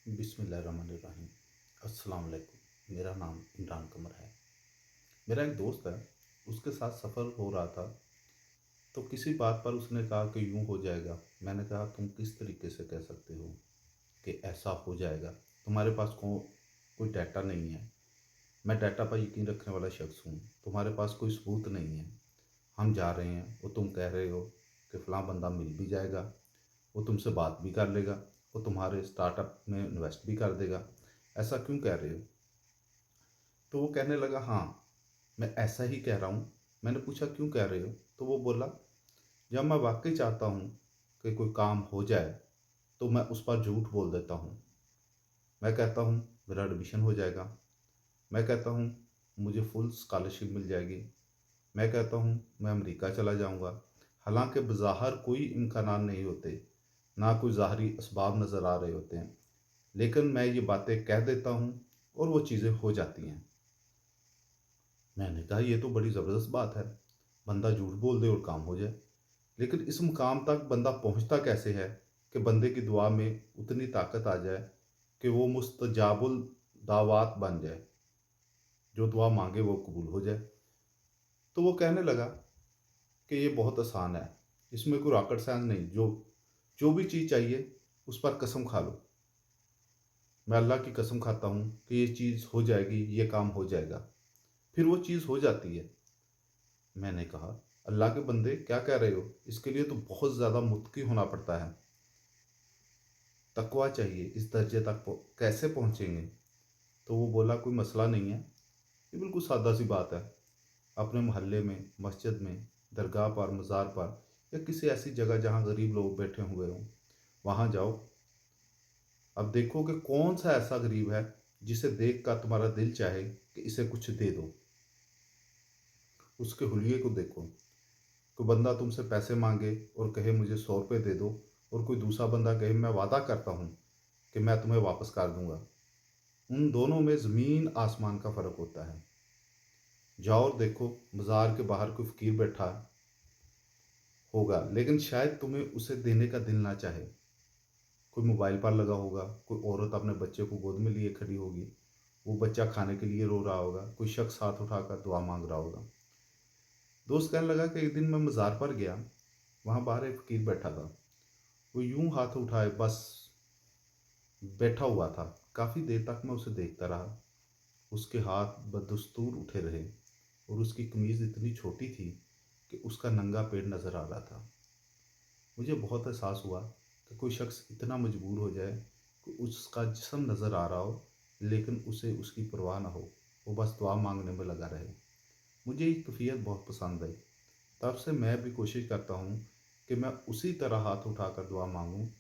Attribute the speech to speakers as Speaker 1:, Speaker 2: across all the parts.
Speaker 1: बिस्मिल्लाहिर्रहमानिर्रहीम। अस्सलाम वालेकुम। मेरा नाम इमरान कमर है। मेरा एक दोस्त है, उसके साथ सफ़र हो रहा था, तो किसी बात पर उसने कहा कि यूँ हो जाएगा। मैंने कहा तुम किस तरीके से कह सकते हो कि ऐसा हो जाएगा? तुम्हारे पास कोई डाटा नहीं है। मैं डाटा पर यकीन रखने वाला शख्स हूँ। तुम्हारे पास कोई सबूत नहीं है। हम जा रहे हैं, वो तुम कह रहे हो कि फ़लाँ बंदा मिल भी जाएगा, वो तुमसे बात भी कर लेगा, वो तुम्हारे स्टार्टअप में इन्वेस्ट भी कर देगा। ऐसा क्यों कह रहे हो? तो वो कहने लगा, हाँ, मैं ऐसा ही कह रहा हूँ। मैंने पूछा क्यों कह रहे हो? तो वो बोला, जब मैं वाक़ई चाहता हूँ कि कोई काम हो जाए, तो मैं उस पर झूठ बोल देता हूँ। मैं कहता हूँ मेरा एडमिशन हो जाएगा। मैं कहता हूँ मुझे फुल स्कॉलरशिप मिल जाएगी। मैं कहता हूँ मैं अमेरिका चला जाऊँगा। हालाँकि बज़ाहिर कोई इम्कानात नहीं होते, ना कोई ज़ाहरी असबाब नज़र आ रहे होते हैं। लेकिन मैं ये बातें कह देता हूँ और वो चीज़ें हो जाती हैं। मैंने कहा ये तो बड़ी ज़बरदस्त बात है, बंदा झूठ बोल दे और काम हो जाए। लेकिन इस मुकाम तक बंदा पहुंचता कैसे है कि बंदे की दुआ में उतनी ताकत आ जाए कि वो मुस्तजाबुल दावात बन जाए, जो दुआ मांगे वो कबूल हो जाए। तो वो कहने लगा कि ये बहुत आसान है, इसमें कोई रॉकेट साइंस नहीं, जो जो भी चीज़ चाहिए उस पर कसम खा लो। मैं अल्लाह की कसम खाता हूँ कि ये चीज़ हो जाएगी, ये काम हो जाएगा। फिर वो चीज़ हो जाती है। मैंने कहा, अल्लाह के बंदे क्या कह रहे हो? इसके लिए तो बहुत ज़्यादा मुत्तकी होना पड़ता है, तकवा चाहिए। इस दर्जे तक कैसे पहुँचेंगे? तो वो बोला, कोई मसला नहीं है, ये बिल्कुल सादा सी बात है। अपने मोहल्ले में, मस्जिद में, दरगाह पर, मज़ार पर या किसी ऐसी जगह जहाँ गरीब लोग बैठे हुए हों, वहाँ जाओ। अब देखो कि कौन सा ऐसा गरीब है जिसे देख कर तुम्हारा दिल चाहे कि इसे कुछ दे दो। उसके हुलिये को देखो। कोई बंदा तुमसे पैसे मांगे और कहे मुझे 100 रुपये दे दो, और कोई दूसरा बंदा कहे मैं वादा करता हूँ कि मैं तुम्हें वापस कर दूंगा। उन दोनों में ज़मीन आसमान का फ़र्क होता है। जाओ और देखो, बाजार के बाहर कोई फ़कीर बैठा होगा, लेकिन शायद तुम्हें उसे देने का दिल ना चाहे। कोई मोबाइल पर लगा होगा, कोई औरत अपने बच्चे को गोद में लिए खड़ी होगी, वो बच्चा खाने के लिए रो रहा होगा, कोई शख्स हाथ उठाकर दुआ मांग रहा होगा। दोस्त कहने लगा कि एक दिन मैं मज़ार पर गया, वहाँ बाहर एक फ़कीर बैठा था। वो यूं हाथ उठाए बस बैठा हुआ था। काफ़ी देर तक मैं उसे देखता रहा। उसके हाथ बदस्तूर उठे रहे और उसकी कमीज़ इतनी छोटी थी कि उसका नंगा पेट नज़र आ रहा था। मुझे बहुत एहसास हुआ कि कोई शख्स इतना मजबूर हो जाए कि उसका जिस्म नज़र आ रहा हो, लेकिन उसे उसकी परवाह ना हो, वो बस दुआ मांगने में लगा रहे। मुझे ये कैफियत बहुत पसंद आई। तब से मैं भी कोशिश करता हूँ कि मैं उसी तरह हाथ उठाकर दुआ मांगूँ,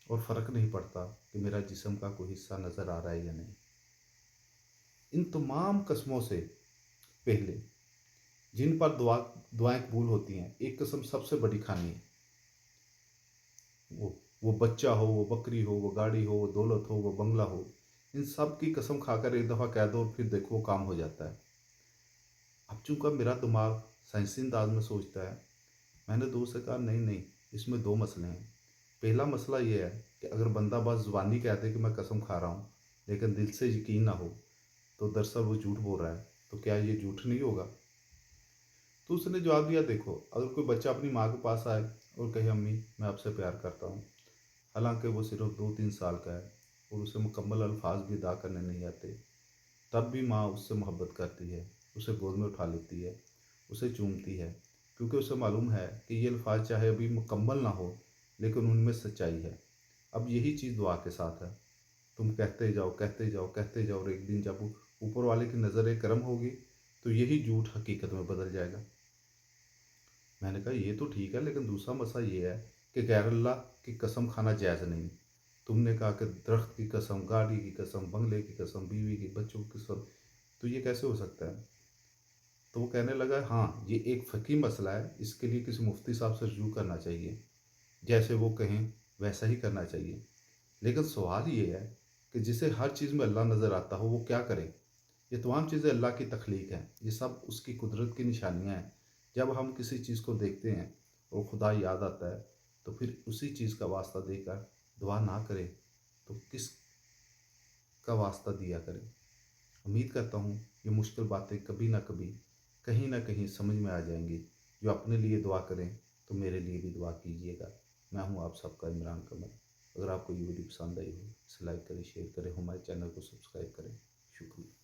Speaker 1: और फ़र्क नहीं पड़ता कि मेरा जिस्म का कोई हिस्सा नज़र आ रहा है या नहीं। इन तमाम कस्मों से पहले जिन पर दुआएं कबूल होती हैं, एक कसम सबसे बड़ी खानी है। वो बच्चा हो, वो बकरी हो, वो गाड़ी हो, वो दौलत हो, वो बंगला हो, इन सब की कसम खाकर एक दफ़ा कह दो और फिर देखो वो काम हो जाता है। अब चूंकि मेरा दिमाग साइंसी अंदाज में सोचता है, मैंने दोस्त से कहा, नहीं नहीं, इसमें दो मसले हैं। पहला मसला ये है कि अगर बंदा बस ज़ुबानी कह दे कि मैं कसम खा रहा हूँ, लेकिन दिल से यकीन ना हो, तो दरअसल वो झूठ बोल रहा है। तो क्या ये झूठ नहीं होगा? तो उसने जवाब दिया, देखो, अगर कोई बच्चा अपनी माँ के पास आए और कहे, अम्मी मैं आपसे प्यार करता हूँ, हालांकि वो सिर्फ 2-3 साल का है और उसे मुकम्मल अल्फाज भी अदा करने नहीं आते, तब भी माँ उससे मोहब्बत करती है, उसे गोद में उठा लेती है, उसे चूमती है, क्योंकि उसे मालूम है कि ये अल्फाज चाहे अभी मुकम्मल ना हो, लेकिन उनमें सच्चाई है। अब यही चीज़ दुआ के साथ है। तुम कहते जाओ, कहते जाओ, कहते जाओ, और एक दिन जब ऊपर वाले की नज़र करम होगी, तो यही झूठ हकीकत में बदल जाएगा। मैंने कहा ये तो ठीक है, लेकिन दूसरा मसला ये है कि गैर अल्लाह की कसम खाना जायज़ नहीं। तुमने कहा कि दरख्त की कसम, गाड़ी की कसम, बंगले की कसम, बीवी की, बच्चों की कसम, तो ये कैसे हो सकता है? तो वो कहने लगा, हाँ, ये एक फ़िक़ही मसला है, इसके लिए किसी मुफ्ती साहब से रुजू करना चाहिए। जैसे वो कहें वैसा ही करना चाहिए। लेकिन सवाल ये है कि जिसे हर चीज़ में अल्लाह नज़र आता हो, वो क्या करे? ये तमाम चीज़ें अल्लाह की तख्लीक हैं, ये सब उसकी कुदरत की निशानियाँ हैं। जब हम किसी चीज़ को देखते हैं और खुदा याद आता है, तो फिर उसी चीज़ का वास्ता देकर दुआ ना करें, तो किस का वास्ता दिया करें। उम्मीद करता हूँ ये मुश्किल बातें कभी ना कहीं समझ में आ जाएंगी। जो अपने लिए दुआ करें तो मेरे लिए भी दुआ कीजिएगा। मैं हूँ आप सबका इमरान कमर। अगर आपको ये वीडियो पसंद आई हो इसे लाइक करें, शेयर करें, हमारे चैनल को सब्सक्राइब करें। शुक्रिया।